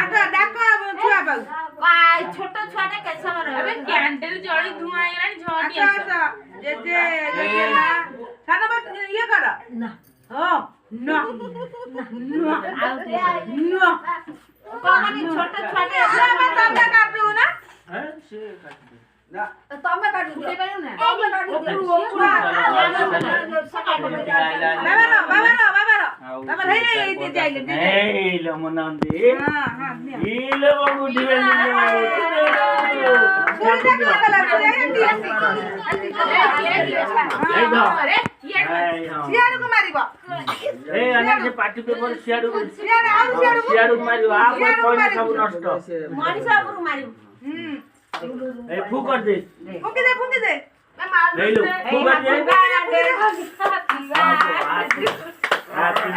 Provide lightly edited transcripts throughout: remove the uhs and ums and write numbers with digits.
आटा डाका छुआ बाबू काय छोट छुआटा कैसे मर अबे कैंडल जड़ी धुआं आइलानी झड़ी अच्छा जे ना साना बात ये कर ना हो नो नो नो कहानी छोट छुआटा मैं तबे काटू ना हैं से काट दे ना तमे काटू दे ना तमे काटू दे बाबा हे ये जाइले ए लो मनंदी हां हां ई लो बाबू दिवे सियाडू को मारिबो ए अने से पार्टी पेपर सियाडू सियाडू मारिबो आप कोई सब नष्ट मनीषा पुर मारिबो ए फू कर दे फुकी दे मैं मार ले लो फू कर दे हैप्पी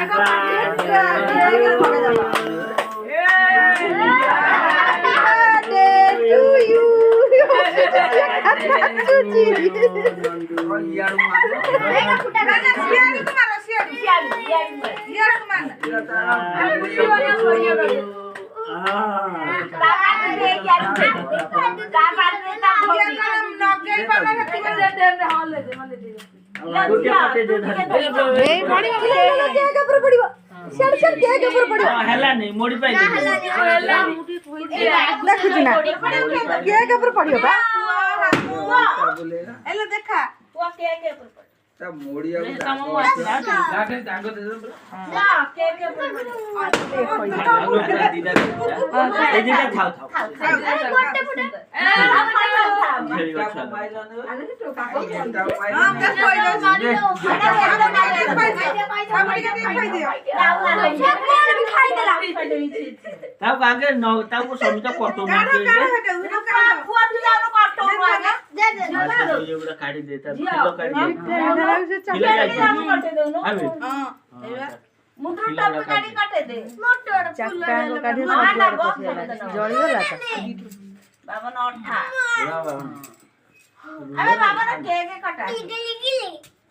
ହେଲା नहीं मोड़ी पाई देखुची ना के ऊपर पड़ियो बा एले देखा वो के ऊपर ता मोड़िया लागे जागो दे दो ना के ऊपर ए दिदा खाओ मोटे फुटे हां के कोई तब आगे न तब को समिता कटो ना के ये बड़ा काटी देता किलो काटी अबे मुठा टप काटी काटे दे मोटे चक्का को काढे जळी गला बाबा नठा बाबा अबे बाबा ना के काटा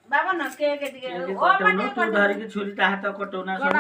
बाबा ना के तू धरी के छुरी ता हाथ कटो ना सब